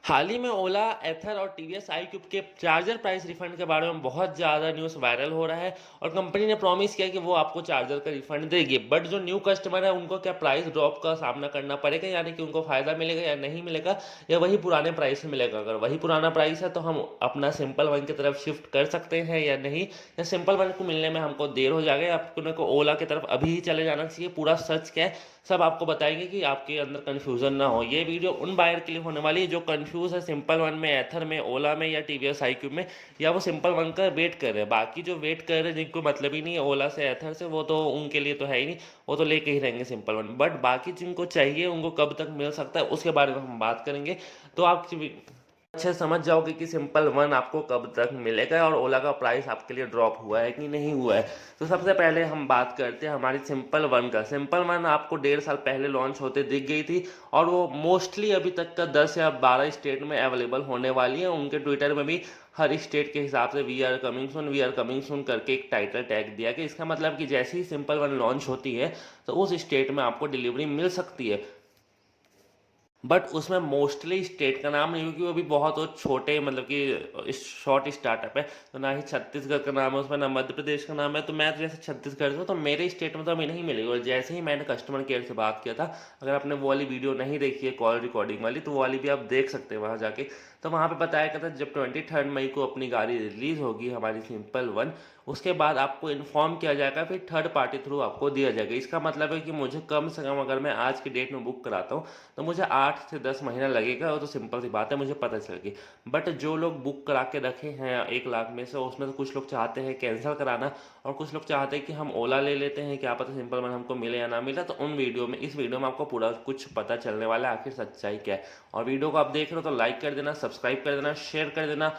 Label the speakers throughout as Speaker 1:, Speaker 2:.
Speaker 1: हाल ही में ओला, एथर और TVS iQube के चार्जर प्राइस रिफंड के बारे में बहुत ज़्यादा न्यूज़ वायरल हो रहा है और कंपनी ने प्रॉमिस किया कि वो आपको चार्जर का रिफंड देगी। बट जो न्यू कस्टमर है उनको क्या प्राइस ड्रॉप का सामना करना पड़ेगा, यानी कि उनको फ़ायदा मिलेगा या नहीं मिलेगा, या वही पुराने प्राइस में मिलेगा? अगर वही पुराना प्राइस है तो हम अपना सिंपल वन की तरफ शिफ्ट कर सकते हैं या नहीं, या सिंपल वन को मिलने में हमको देर हो जाएगा, या अपने को ओला की तरफ अभी ही चले जाना चाहिए? पूरा सच क्या है सब आपको बताएंगे कि आपके अंदर कन्फ्यूज़न ना हो। ये वीडियो उन बायर के लिए होने वाली है जो कन्फ्यूज़ है सिंपल वन में, एथर में, ओला में या टीवीएस iQube में, या वो सिंपल वन का वेट कर रहे हैं। बाकी जो वेट कर रहे हैं जिनको मतलब ही नहीं है ओला से, एथर से, वो तो उनके लिए तो है ही नहीं, वो तो लेके ही रहेंगे सिंपल वन। बट बाकी जिनको चाहिए उनको कब तक मिल सकता है उसके बारे में हम बात करेंगे। तो आप अच्छे से समझ जाओगे कि सिंपल वन आपको कब तक मिलेगा और ओला का प्राइस आपके लिए ड्रॉप हुआ है कि नहीं हुआ है। तो सबसे पहले हम बात करते हैं हमारी सिंपल वन का। सिंपल वन आपको 1.5 साल पहले लॉन्च होते दिख गई थी और वो मोस्टली अभी तक का 10 या 12 स्टेट में अवेलेबल होने वाली है। उनके ट्विटर में भी हर स्टेट के हिसाब से वी आर कमिंग सून करके एक टाइटल टैग दिया कि इसका मतलब कि जैसे ही सिंपल वन लॉन्च होती है तो उस स्टेट में आपको डिलीवरी मिल सकती है। बट उसमें मोस्टली स्टेट का नाम नहीं, क्योंकि वो भी बहुत वो छोटे मतलब कि शॉर्ट स्टार्टअप है। तो ना ही छत्तीसगढ़ का नाम है उसमें, ना मध्य प्रदेश का नाम है। तो मैं तो जैसे छत्तीसगढ़ से हूं, तो मेरे स्टेट में तो अभी नहीं मिलेगी। और जैसे ही मैंने कस्टमर केयर से बात किया था, अगर आपने वो वाली वीडियो नहीं देखी है कॉल रिकॉर्डिंग वाली, तो वो वाली भी आप देख सकते हैं वहाँ जाके। तो वहाँ पे बताया गया था जब 23 मई को अपनी गाड़ी रिलीज़ होगी हमारी सिंपल वन, उसके बाद आपको इन्फॉर्म किया जाएगा, फिर थर्ड पार्टी थ्रू आपको दिया जाएगा। इसका मतलब है कि मुझे कम से कम अगर मैं आज की डेट में बुक कराता हूँ तो मुझे 8 से 10 महीना लगेगा। वो तो सिंपल सी बात है, मुझे पता चल गई। बट जो लोग बुक करा के रखे हैं 1 लाख में से, उसमें तो कुछ लोग चाहते हैं कैंसिल कराना और कुछ लोग चाहते हैं कि हम ओला ले लेते हैं, क्या पता सिंपल वन हमको मिले या ना मिले। तो इस वीडियो में आपको पूरा कुछ पता चलने वाला है आखिर सच्चाई क्या है। और वीडियो को आप देख रहे हो तो लाइक कर देना, सब्सक्राइब कर देना, शेयर कर देना।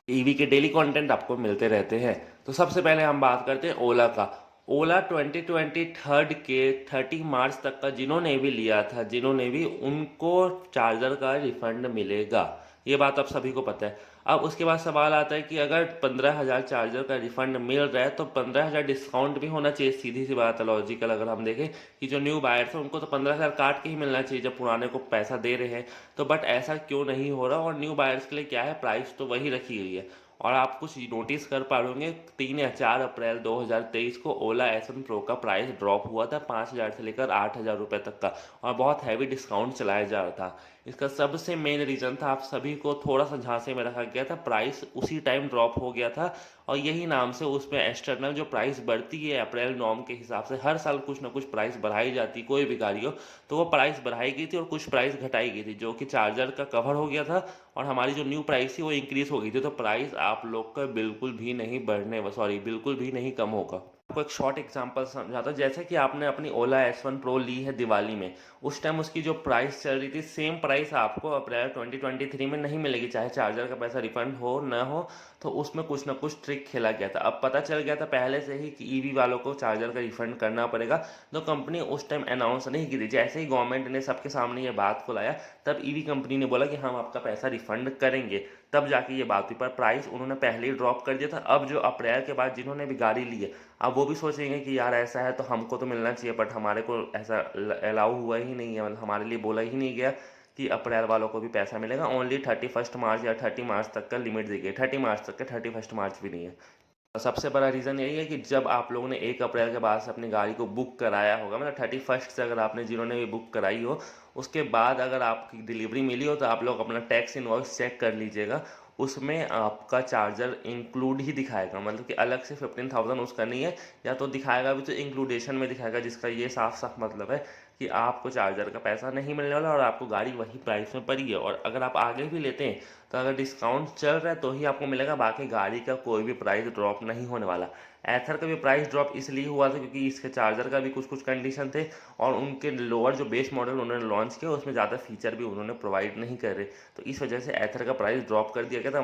Speaker 1: ईवी के डेली कंटेंट आपको मिलते रहते हैं। तो सबसे पहले हम बात करते हैं ओला का। ओला 2023 के 30 मार्च तक का जिन्होंने भी लिया था, जिन्होंने भी, उनको चार्जर का रिफंड मिलेगा। ये बात आप सभी को पता है। अब उसके बाद सवाल आता है कि अगर 15,000 चार्जर का रिफंड मिल रहा है तो 15,000 डिस्काउंट भी होना चाहिए। सीधी सी बात है, लॉजिकल अगर हम देखें कि जो न्यू बायर्स हैं उनको तो 15,000 काट के ही मिलना चाहिए जब पुराने को पैसा दे रहे हैं। तो बट ऐसा क्यों नहीं हो रहा? और न्यू बायर्स के लिए क्या है, प्राइस तो वही रखी गई है। और आप कुछ नोटिस कर पाओगे, 3 या 4 अप्रैल 2023 को ओला S1 प्रो का प्राइस ड्रॉप हुआ था 5,000 से लेकर 8,000 रुपये तक का, और बहुत हैवी डिस्काउंट चलाया जा रहा था। इसका सबसे मेन रीज़न था, आप सभी को थोड़ा सा झांसे में रखा गया था, प्राइस उसी टाइम ड्रॉप हो गया था। और यही नाम से उसमें एक्सटर्नल जो प्राइस बढ़ती है अप्रैल नॉर्म के हिसाब से, हर साल कुछ ना कुछ प्राइस बढ़ाई जाती, कोई भी गाड़ी हो, तो वो प्राइस बढ़ाई गई थी और कुछ प्राइस घटाई गई थी, जो कि चार्जर का कवर हो गया था। और हमारी जो न्यू प्राइस थी वो इंक्रीज़ हो गई थी। तो प्राइस आप लोग का बिल्कुल भी नहीं बिल्कुल भी नहीं कम होगा। आपको एक शॉर्ट एग्जांपल समझाता हूँ। जैसे कि आपने अपनी ओला S1 प्रो ली है दिवाली में, उस टाइम उसकी जो प्राइस चल रही थी, सेम प्राइस आपको अप्रैल 2023 में नहीं मिलेगी, चाहे चार्जर का पैसा रिफंड हो न हो। तो उसमें कुछ ना कुछ ट्रिक खेला गया था। अब पता चल गया था पहले से ही कि ईवी वालों को चार्जर का रिफंड करना पड़ेगा। तो कंपनी उस टाइम अनाउंस नहीं की थी। जैसे ही गवर्नमेंट ने सबके सामने ये बात को लाया, तब ईवी कंपनी ने बोला कि हम आपका पैसा रिफंड करेंगे। तब जाके ये बात हुई, पर प्राइस उन्होंने पहले ही ड्रॉप कर दिया था। अब जो अप्रैल के बाद जिन्होंने भी गाड़ी ली है, अब वो भी सोचेंगे कि यार ऐसा है तो हमको तो मिलना चाहिए, बट हमारे को ऐसा अलाउ हुआ ही नहीं है, मतलब हमारे लिए बोला ही नहीं गया कि अप्रैल वालों को भी पैसा मिलेगा। ओनली 31 मार्च या 30 मार्च तक का लिमिट दी गई, 30 मार्च तक का, 31 मार्च भी नहीं है। सबसे बड़ा रीज़न यही है कि जब आप लोगों ने 1 अप्रैल के बाद से अपनी गाड़ी को बुक कराया होगा, मतलब 31 से अगर आपने जिन्होंने भी बुक कराई हो, उसके बाद अगर आपकी डिलीवरी मिली हो, तो आप लोग अपना टैक्स इनवॉइस चेक कर लीजिएगा। उसमें आपका चार्जर इंक्लूड ही दिखाएगा, मतलब कि अलग से 15,000 उसका नहीं है, या तो दिखाएगा भी तो इंक्लूडेशन में दिखाएगा, जिसका ये साफ साफ मतलब है कि आपको चार्जर का पैसा नहीं मिलने वाला और आपको गाड़ी वही प्राइस में पड़ी है। और अगर आप आगे भी लेते हैं तो अगर डिस्काउंट चल रहा है तो ही आपको मिलेगा, बाकी गाड़ी का कोई भी प्राइस ड्रॉप नहीं होने वाला। एथर का भी प्राइस ड्रॉप इसलिए हुआ था क्योंकि इसके चार्जर का भी कुछ कुछ कंडीशन थे, और उनके लोअर जो बेस मॉडल उन्होंने लॉन्च किया उसमें ज़्यादा फीचर भी उन्होंने प्रोवाइड नहीं कर रहे। तो इस वजह से एथर का प्राइस ड्रॉप कर दिया गया था।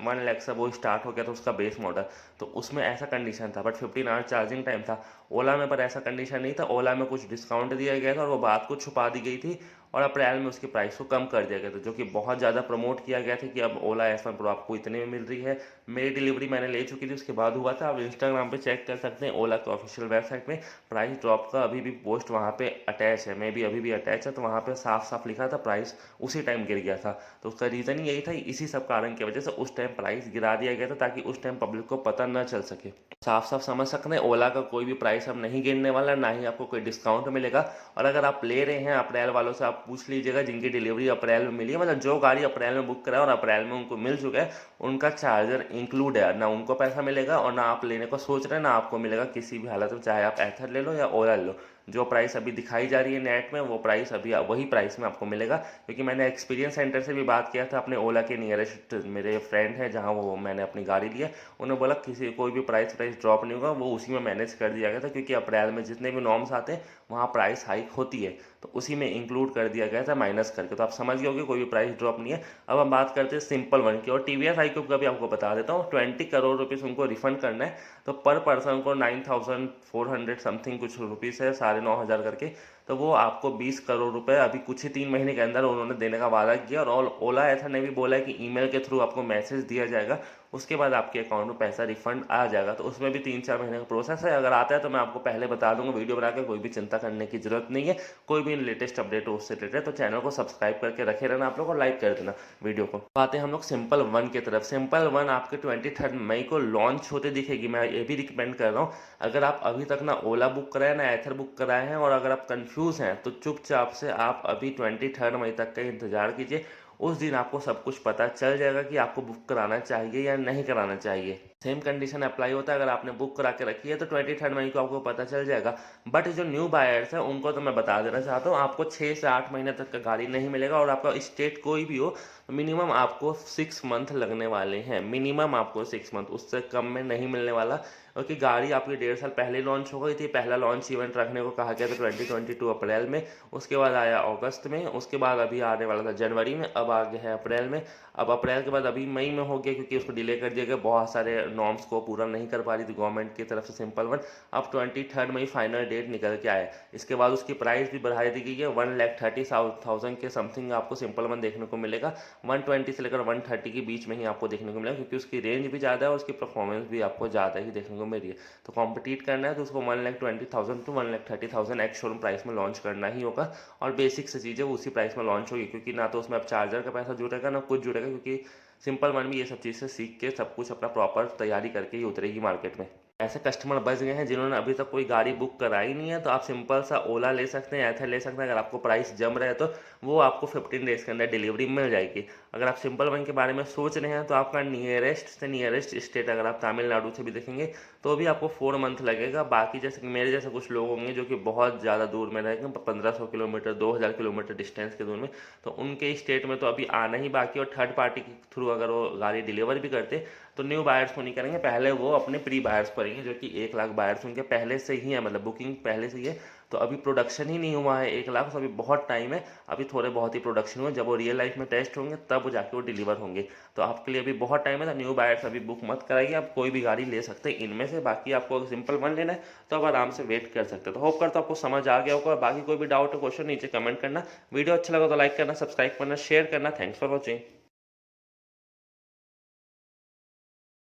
Speaker 1: 1 लाख से वो स्टार्ट हो गया था उसका बेस मॉडल, तो उसमें ऐसा कंडीशन था। बट 15 आवर चार्जिंग टाइम था, ओला में पर ऐसा कंडीशन नहीं था। ओला में कुछ डिस्काउंट दिया गया था और वो बात को छुपा दी गई थी और अप्रैल में उसकी प्राइस को कम कर दिया गया था, जो कि बहुत ज़्यादा प्रमोट किया गया था कि अब ओला S1 Pro आपको इतने में मिल रही है। मेरी डिलीवरी मैंने ले चुकी थी, उसके बाद हुआ था। आप इंस्टाग्राम पे चेक कर सकते हैं, ओला के ऑफिशियल वेबसाइट में प्राइस ड्रॉप का अभी भी पोस्ट वहाँ पे अटैच है, मे बी अभी भी अटैच है। तो वहाँ पे साफ साफ लिखा था प्राइस उसी टाइम गिर गया था। तो उसका रीज़न यही था, इसी सब कारण की वजह से उस टाइम प्राइस गिरा दिया गया था, ताकि उस टाइम पब्लिक को पता न चल सके। साफ साफ समझ सकते हैं ओला का कोई भी प्राइस अब नहीं गिरने वाला, ना ही आपको कोई डिस्काउंट मिलेगा। और अगर आप ले रहे हैं अप्रैल वालों से, आप पूछ लीजिएगा जिनकी डिलीवरी अप्रैल में मिली है, मतलब जो गाड़ी अप्रैल में बुक करा है और अप्रैल में उनको मिल चुका है, उनका चार्जर इंक्लूड है, ना उनको पैसा मिलेगा और ना आप लेने को सोच रहे हैं ना आपको मिलेगा किसी भी हालत में, चाहे आप एथर ले लो या ओला ले लो। जो प्राइस अभी दिखाई जा रही है नेट में, वो प्राइस अभी वही प्राइस में आपको मिलेगा। क्योंकि मैंने एक्सपीरियंस सेंटर से भी बात किया था, अपने ओला के नियरेस्ट मेरे फ्रेंड है जहाँ वो मैंने अपनी गाड़ी ली है, उन्होंने बोला किसी कोई भी प्राइस ड्रॉप नहीं होगा, वो उसी में मैनेज कर दिया गया था। क्योंकि अप्रैल में जितने भी नॉर्म्स आते हैं वहाँ प्राइस हाइक होती है, तो उसी में इंक्लूड कर दिया गया था माइनस करके। तो आप समझ गए होंगे कोई भी प्राइस ड्रॉप नहीं है। अब हम बात करते हैं सिंपल वन की, और टीवीएस iQube का भी आपको बता देता हूँ। 20 करोड़ रुपीज़ उनको रिफंड करना है, तो पर पर्सन को 9,400 समथिंग कुछ रुपीज़ है, 9,500 करके। तो वो आपको 20 करोड़ रुपए अभी कुछ ही 3 महीने के अंदर उन्होंने देने का वादा किया। और ओला एथर ने भी बोला है कि ईमेल के थ्रू आपको मैसेज दिया जाएगा, उसके बाद आपके अकाउंट में पैसा रिफंड आ जाएगा। तो उसमें भी 3-4 महीने का प्रोसेस है। अगर आता है तो मैं आपको पहले बता दूंगा वीडियो बना के, कोई भी चिंता करने की जरूरत नहीं है। कोई भी लेटेस्ट अपडेट हो उससे रिलेटेड, तो चैनल को सब्सक्राइब करके रखे रहना आप लोग और लाइक कर देना वीडियो को। आते हैं हम लोग सिंपल वन की तरफ। सिंपल वन आपके 23 मई को लॉन्च होते दिखेगी। मैं ये भी रिकमेंड कर रहा हूँ, अगर आप अभी तक ना ओला बुक कराए ना एथर बुक कराए हैं, और अगर आप कंफ्यूज हैं, तो चुपचाप से आप अभी 23 मई तक का इंतजार कीजिए। उस दिन आपको सब कुछ पता चल जाएगा कि आपको बुक कराना चाहिए या नहीं कराना चाहिए। सेम कंडीशन अप्लाई होता है, अगर आपने बुक करा के रखी है तो 23 मई को आपको पता चल जाएगा। बट जो न्यू बायर्स हैं उनको तो मैं बता देना चाहता हूँ, आपको 6 से 8 महीने तक का गाड़ी नहीं मिलेगा। और आपका स्टेट कोई भी हो, मिनिमम आपको 6 मंथ लगने वाले हैं। मिनिमम आपको 6 मंथ, उससे कम में नहीं मिलने वाला। क्योंकि गाड़ी आपकी 1.5 साल पहले लॉन्च हो गई थी। पहला लॉन्च इवेंट रखने को कहा गया था 2022 अप्रैल में, उसके बाद आया अगस्त में, उसके बाद अभी आने वाला था जनवरी में, अब आ गया है अप्रैल में। अब अप्रैल के बाद अभी मई में हो गया, क्योंकि उसको डिले कर दिया गया, बहुत सारे नॉर्म्स को पूरा नहीं कर पा रही थी गवर्नमेंट की तरफ से सिंपल वन। अब 23 मई फाइनल डेट निकल के आया। इसके बाद उसकी प्राइस भी बढ़ा दी गई है, 1,30,000 के समथिंग आपको सिंपल वन देखने को मिलेगा। 120 से लेकर 130 के बीच में ही आपको देखने को मिलेगा, क्योंकि उसकी रेंज भी ज़्यादा है और उसकी परफॉर्मेंस भी आपको ज़्यादा ही देखने को मिल रही है। तो कॉम्पिटिट करना है तो उसको 1,20,000 टू 1,30,000 एक्स शोरूम प्राइस में लॉन्च करना ही होगा। और बेसिक से चीज़ें उसी प्राइस में लॉन्च होगी, क्योंकि ना तो उसमें अब चार्जर का पैसा जुड़ेगा ना कुछ जुड़ेगा, क्योंकि सिंपल वन भी ये सब चीज़ से सीख के सब कुछ अपना प्रॉपर तैयारी करके ही उतरेगी मार्केट में। ऐसे कस्टमर बच गए हैं जिन्होंने अभी तक कोई गाड़ी बुक कराई नहीं है, तो आप सिंपल सा ओला ले सकते हैं, एथर ले सकते हैं। अगर आपको प्राइस जम रहा है तो वो आपको 15 डेज़ के अंदर डिलीवरी मिल जाएगी। अगर आप सिंपल वन के बारे में सोच रहे हैं, तो आपका नियरेस्ट से नियरेस्ट स्टेट अगर आप तमिलनाडु से भी देखेंगे तो भी आपको 4 मंथ लगेगा। बाकी जैसे कि मेरे जैसे कुछ लोग होंगे जो कि बहुत ज़्यादा दूर में रहेंगे, 1500 किलोमीटर 2000 किलोमीटर डिस्टेंस के दूर में, तो उनके स्टेट में तो अभी आना ही बाकी। और थर्ड पार्टी के थ्रू अगर वो गाड़ी डिलीवर भी करते तो न्यू बायर्स को नहीं करेंगे, पहले वो अपने प्री बायर्स को करेंगे, जो कि 1 लाख बायर्स उनके पहले से ही है, मतलब बुकिंग पहले से ही है। तो अभी प्रोडक्शन ही नहीं हुआ है 1 लाख, तो अभी बहुत टाइम है। अभी थोड़े बहुत ही प्रोडक्शन हुए, जब वो रियल लाइफ में टेस्ट होंगे तब वो जाके वो डिलीवर होंगे। तो आपके लिए अभी बहुत टाइम है, तो न्यू बायर्स अभी बुक मत कराइए। आप कोई भी गाड़ी ले सकते हैं इनमें से। बाकी आपको सिंपल वन लेना है तो आप आराम से वेट कर सकते हो। तो होप करता हूं आपको समझ आ गया होगा। बाकी कोई भी डाउट हो क्वेश्चन नीचे कमेंट करना। वीडियो अच्छा लगा तो लाइक करना, सब्सक्राइब करना, शेयर करना। Thanks for watching.